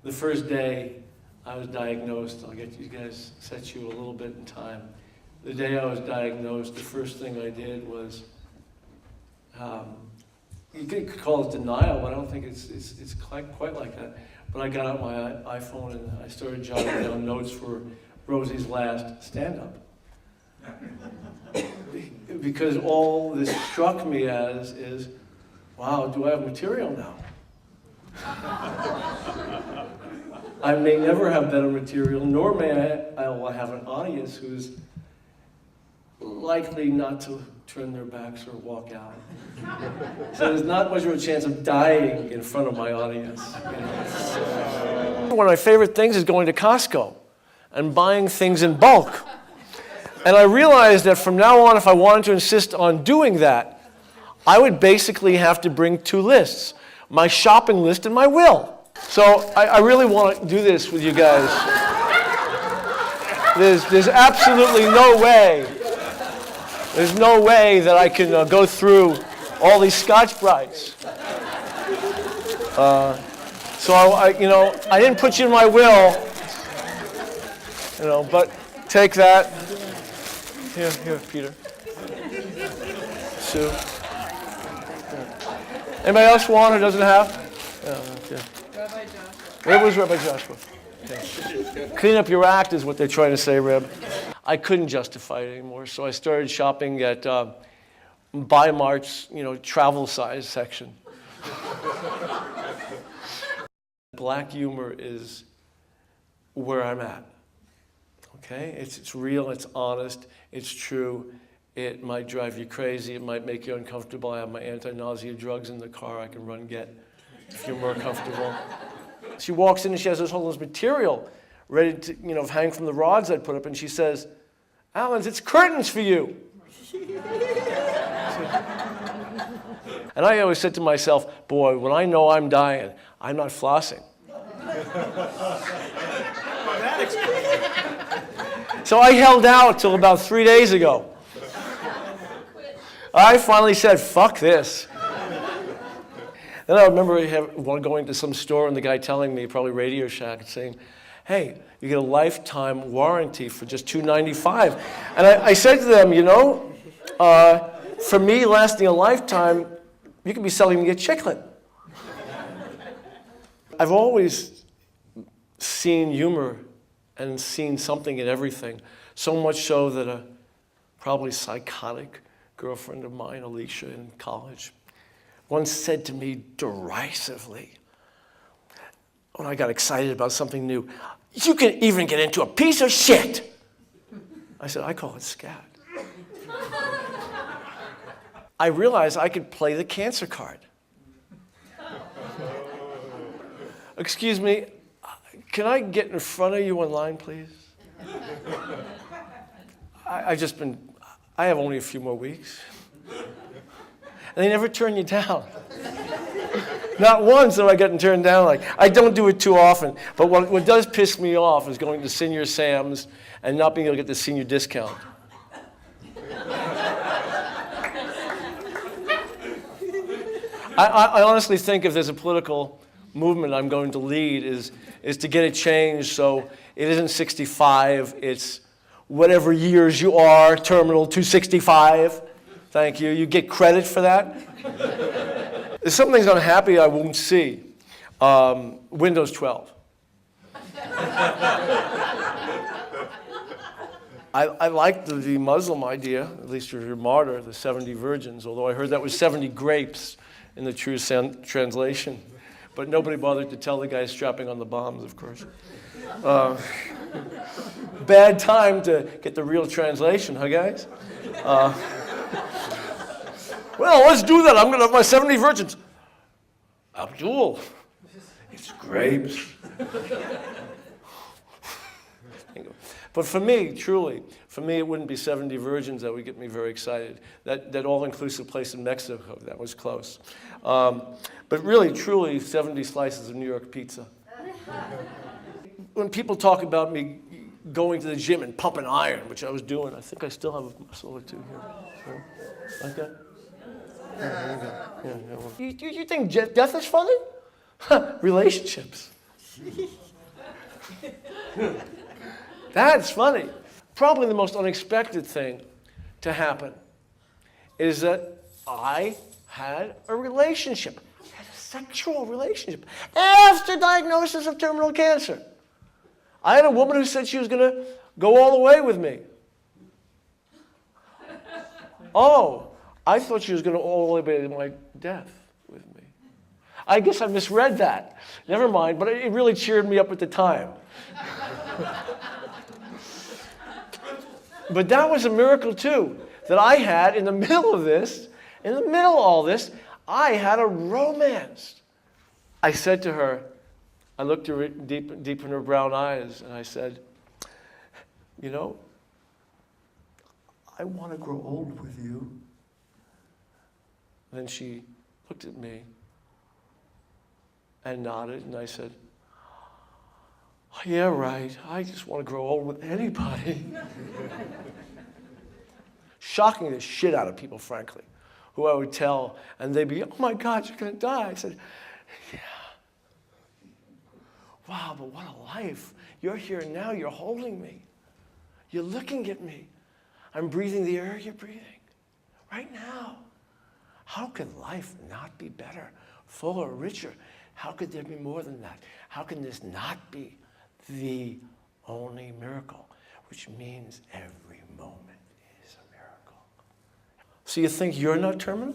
The first day I was diagnosed, I'll get you guys, set you a little bit in time. The day I was diagnosed, the first thing I did was, you could call it denial, but I don't think it's quite like that. But I got out my iPhone and I started jotting down notes for Rosey's last stand-up. Because all this struck me as is, wow, do I have material now? I may never have better material, nor may I will have an audience who's likely not to turn their backs or walk out. So there's not much of a chance of dying in front of my audience. One of my favorite things is going to Costco and buying things in bulk. And I realized that from now on, if I wanted to insist on doing that, I would basically have to bring two lists, my shopping list and my will. So I really want to do this with you guys. There's absolutely no way. There's no way that I can go through all these Scotch-Brites. So I didn't put you in my will, but take that. Here, Peter. Sue. Anybody else want or doesn't have? Okay. Rabbi Joshua. Where was Rabbi Joshua? Okay. Clean up your act is what they're trying to say, Reb. I couldn't justify it anymore, so I started shopping at Bi-Mart's, travel size section. Black humor is where I'm at. Okay? It's real, it's honest, it's true. It might drive you crazy, it might make you uncomfortable. I have my anti-nausea drugs in the car I can run and get if you're more comfortable. She walks in and she has this whole material ready to, hang from the rods I'd put up, and she says, "Alan, it's curtains for you." And I always said to myself, boy, when I know I'm dying, I'm not flossing. So I held out till about 3 days ago. I finally said, fuck this. Then I remember going to some store and the guy telling me, probably Radio Shack, saying, hey, you get a lifetime warranty for just $295. And I said to them, for me lasting a lifetime, you could be selling me a chiclet. I've always seen humor and seen something in everything, so much so that a probably psychotic girlfriend of mine, Alicia, in college, once said to me derisively, when I got excited about something new, "You can even get into a piece of shit." I said, I call it scat. I realized I could play the cancer card. Excuse me, can I get in front of you in line, please? I have only a few more weeks. And they never turn you down. Not once have I gotten turned down. I don't do it too often. But what does piss me off is going to Senior Sam's and not being able to get the senior discount. I honestly think if there's a political movement I'm going to lead is to get it changed so it isn't 65, it's whatever years you are, terminal 265. Thank you. You get credit for that. There's some things I'm happy I won't see. Windows 12. I like the Muslim idea, at least you're a martyr, the 70 virgins, although I heard that was 70 grapes in the true translation. But nobody bothered to tell the guy strapping on the bombs, of course. Bad time to get the real translation, huh, guys? Well, let's do that. I'm going to have my 70 virgins. Abdul, it's grapes. But for me, truly, it wouldn't be 70 virgins that would get me very excited. That all-inclusive place in Mexico, that was close. But really, truly, 70 slices of New York pizza. When people talk about me going to the gym and pumping iron, which I was doing, I think I still have a muscle or two here. Like that? Yeah, you think death is funny? Relationships. That's funny. Probably the most unexpected thing to happen is that I had a relationship, I had a sexual relationship after diagnosis of terminal cancer. I had a woman who said she was going to go all the way with me. Oh, I thought she was going to all the way to my death with me. I guess I misread that. Never mind, but it really cheered me up at the time. But that was a miracle too, that I had in the middle of this, in the middle of all this, I had a romance. I said to her, I looked her deep in her brown eyes, and I said, you know, I want to grow old with you. Then she looked at me and nodded, and I said, oh, yeah, right. I just want to grow old with anybody. Shocking the shit out of people, frankly, who I would tell, and they'd be, oh my God, you're going to die. I said, yeah. Wow, but what a life. You're here now, you're holding me. You're looking at me. I'm breathing the air you're breathing right now. How could life not be better, fuller, richer? How could there be more than that? How can this not be the only miracle, which means every moment is a miracle? So you think you're not terminal?